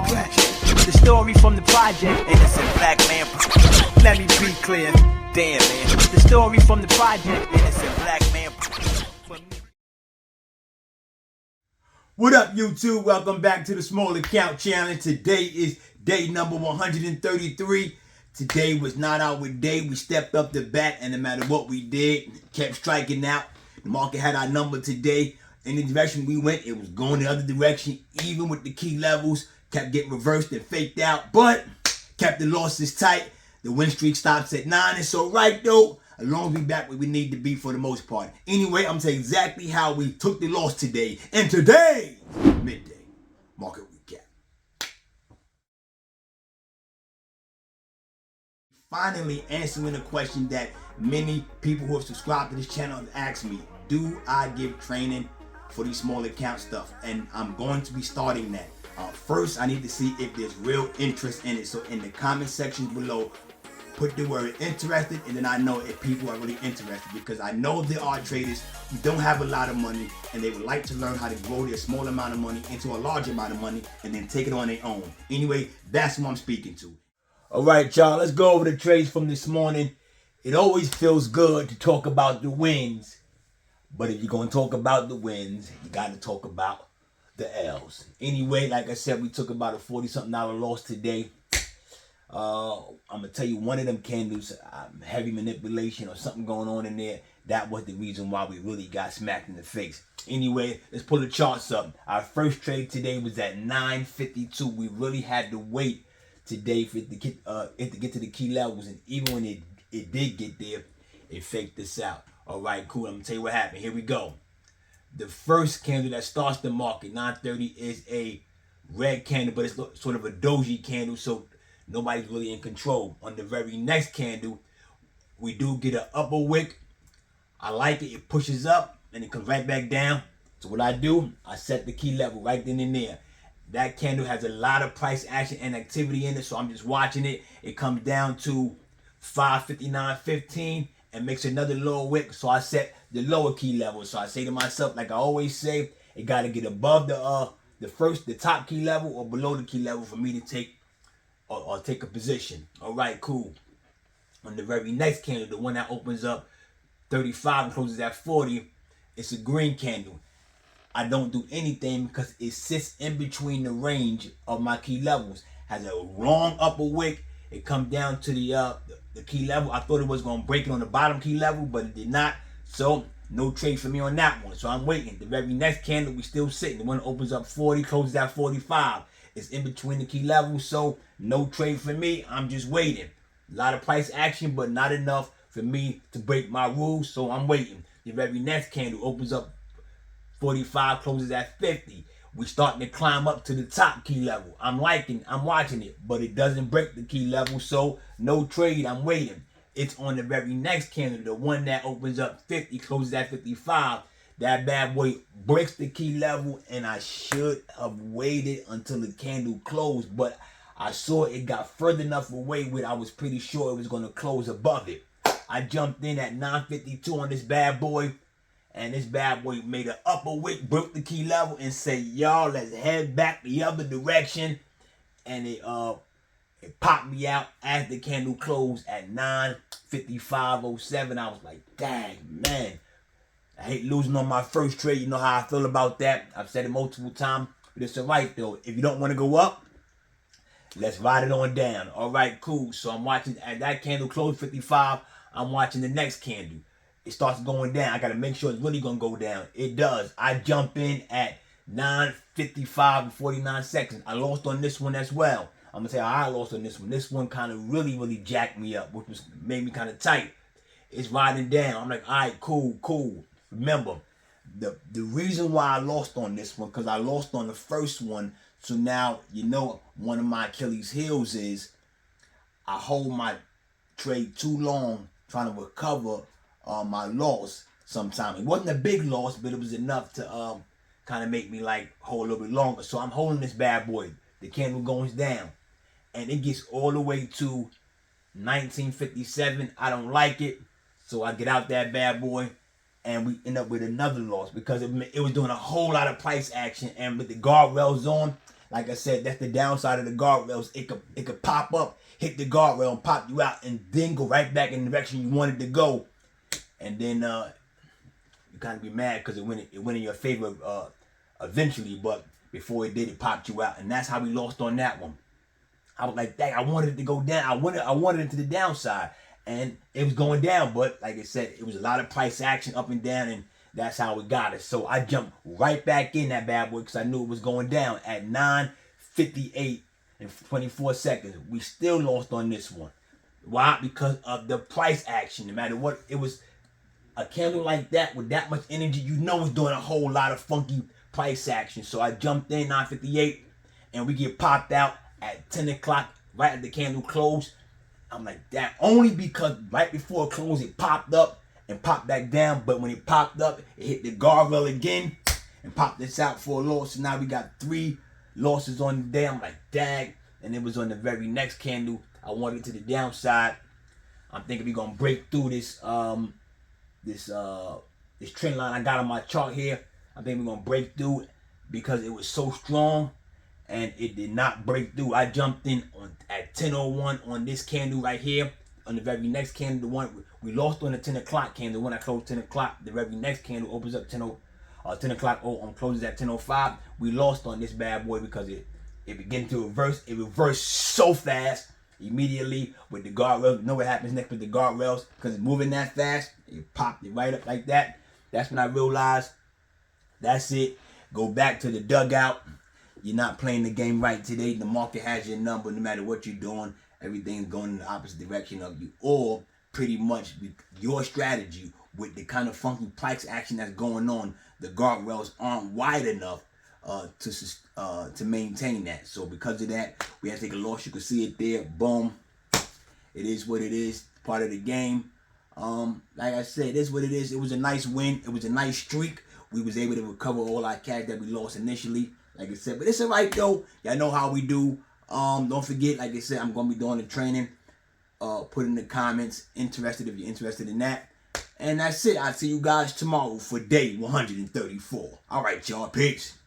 black. The story from the project. Innocent black man. Let me be clear. Damn, man. The story from the project. Innocent black man. What up, YouTube? Welcome back to the Small Account Challenge. Today is day number 133. Today was not our day. We stepped up the bat, and no matter what we did, kept striking out. The market had our number today. In the direction we went, it was going the other direction. Even with the key levels, kept getting reversed and faked out, but kept the losses tight. The win streak stops at 9. It's all right, though, as long as we back where we need to be for the most part. Anyway, I'm going to tell you exactly how we took the loss today. And today, midday market recap. Finally answering the question that many people who have subscribed to this channel have asked me. Do I give training for these small account stuff? And I'm going to be starting that. First, I need to see if there's real interest in it. So in the comment sections below, put the word interested, and then I know if people are really interested, because I know there are traders who don't have a lot of money and they would like to learn how to grow their small amount of money into a large amount of money and then take it on their own. Anyway, that's who I'm speaking to. All right, y'all, let's go over the trades from this morning. It always feels good to talk about the wins, but if you're going to talk about the wins, you got to talk about the L's. Anyway, like I said, we took about a $40-something loss today. I'm going to tell you, one of them candles, heavy manipulation or something going on in there. That was the reason why we really got smacked in the face. Anyway, let's pull the charts up. Our first trade today was at 9.52. We really had to wait today for it to get to the key levels. And even when it did get there, it faked us out. All right, cool. I'm going to tell you what happened. Here we go. The first candle that starts the market, 9:30, is a red candle, but it's sort of a doji candle, so nobody's really in control. On the very next candle, we do get an upper wick. I like it. It pushes up, and it comes right back down. So what I do, I set the key level right then and there. That candle has a lot of price action and activity in it, so I'm just watching it. It comes down to 559.15 and makes another lower wick, so I set the lower key level. So I say to myself, like I always say, it got to get above the top key level or below the key level for me to take or take a position. All right, cool. On the very next candle, the one that opens up 35 and closes at 40, it's a green candle. I don't do anything because it sits in between the range of my key levels. Has a long upper wick. It comes down to the key level. I thought it was going to break it on the bottom key level, but it did not. So no trade for me on that one. So I'm waiting. The very next candle, we still sitting. The one opens up 40, closes at 45. It's in between the key levels, so no trade for me. I'm just waiting. A lot of price action, but not enough for me to break my rules, so I'm waiting. The very next candle opens up 45, closes at 50. We starting to climb up to the top key level. I'm watching it, but it doesn't break the key level, so no trade. I'm waiting. It's on the very next candle, the one that opens up 50, closes at 55. That bad boy breaks the key level, and I should have waited until the candle closed, but I saw it got further enough away where I was pretty sure it was going to close above it. I jumped in at 9.52 on this bad boy, and this bad boy made an upper wick, broke the key level, and said, y'all, let's head back the other direction. And it popped me out as the candle closed at 9:55.07. I was like, dang, man. I hate losing on my first trade. You know how I feel about that. I've said it multiple times, but it's all right, though. If you don't want to go up, let's ride it on down. All right, cool. So I'm watching, as that candle closed 55, I'm watching the next candle. It starts going down. I got to make sure it's really going to go down. It does. I jump in at 9:55 and 49 seconds. I lost on this one as well. I'm going to say I lost on this one. This one kind of really jacked me up, which made me kind of tight. It's riding down. I'm like, all right, cool. Remember, the reason why I lost on this one, because I lost on the first one. So now, you know, one of my Achilles heels is I hold my trade too long trying to recover my loss sometimes. It wasn't a big loss, but it was enough to kind of make me like hold a little bit longer. So I'm holding this bad boy. The candle goes down, and it gets all the way to 1957. I don't like it, so I get out that bad boy, and we end up with another loss because it was doing a whole lot of price action, and with the guardrails on, like I said, that's the downside of the guardrails. It could pop up, hit the guardrail, and pop you out, and then go right back in the direction you wanted to go. And then you kind of be mad because it went in your favor eventually, but before it did, it popped you out, and that's how we lost on that one. I was like, dang, I wanted it to go down. I wanted it to the downside, and it was going down. But like I said, it was a lot of price action up and down, and that's how we got it. So I jumped right back in that bad boy because I knew it was going down at 9:58 and 24 seconds. We still lost on this one. Why? Because of the price action. No matter what, it was a candle like that with that much energy. You know, it's doing a whole lot of funky price action. So I jumped in 9:58, and we get popped out at 10 o'clock, right at the candle close. I'm like, that only because right before it closed, it popped up and popped back down. But when it popped up, it hit the guardrail again and popped this out for a loss. So now we got 3 losses on the day. I'm like, dang. And it was on the very next candle. I wanted it to the downside. I'm thinking we're gonna break through this this trend line I got on my chart here. I think we're gonna break through it because it was so strong, and it did not break through. I jumped in at 10:01 on this candle right here. On the very next candle, the one we lost on the 10 o'clock candle. When I closed 10 o'clock, the very next candle opens up 10 o'clock. Closes at 10:05. We lost on this bad boy because it began to reverse. It reversed so fast immediately with the guardrails. You know what happens next with the guardrails because it's moving that fast. It popped it right up like that. That's when I realized, that's it. Go back to the dugout. You're not playing the game right today. The market has your number no matter what you're doing. Everything's going in the opposite direction of you. Or pretty much your strategy with the kind of funky price action that's going on, the guardrails aren't wide enough to maintain that. So because of that, we had to take a loss. You can see it there. Boom. It is what it is. Part of the game. Like I said, it is what it is. It was a nice win. It was a nice streak. We was able to recover all our cash that we lost initially. Like I said, but it's alright though. Y'all know how we do. Don't forget, like I said, I'm gonna be doing the training. Put in the comments, interested if you're interested in that. And that's it. I'll see you guys tomorrow for day 134. Alright, y'all. Peace.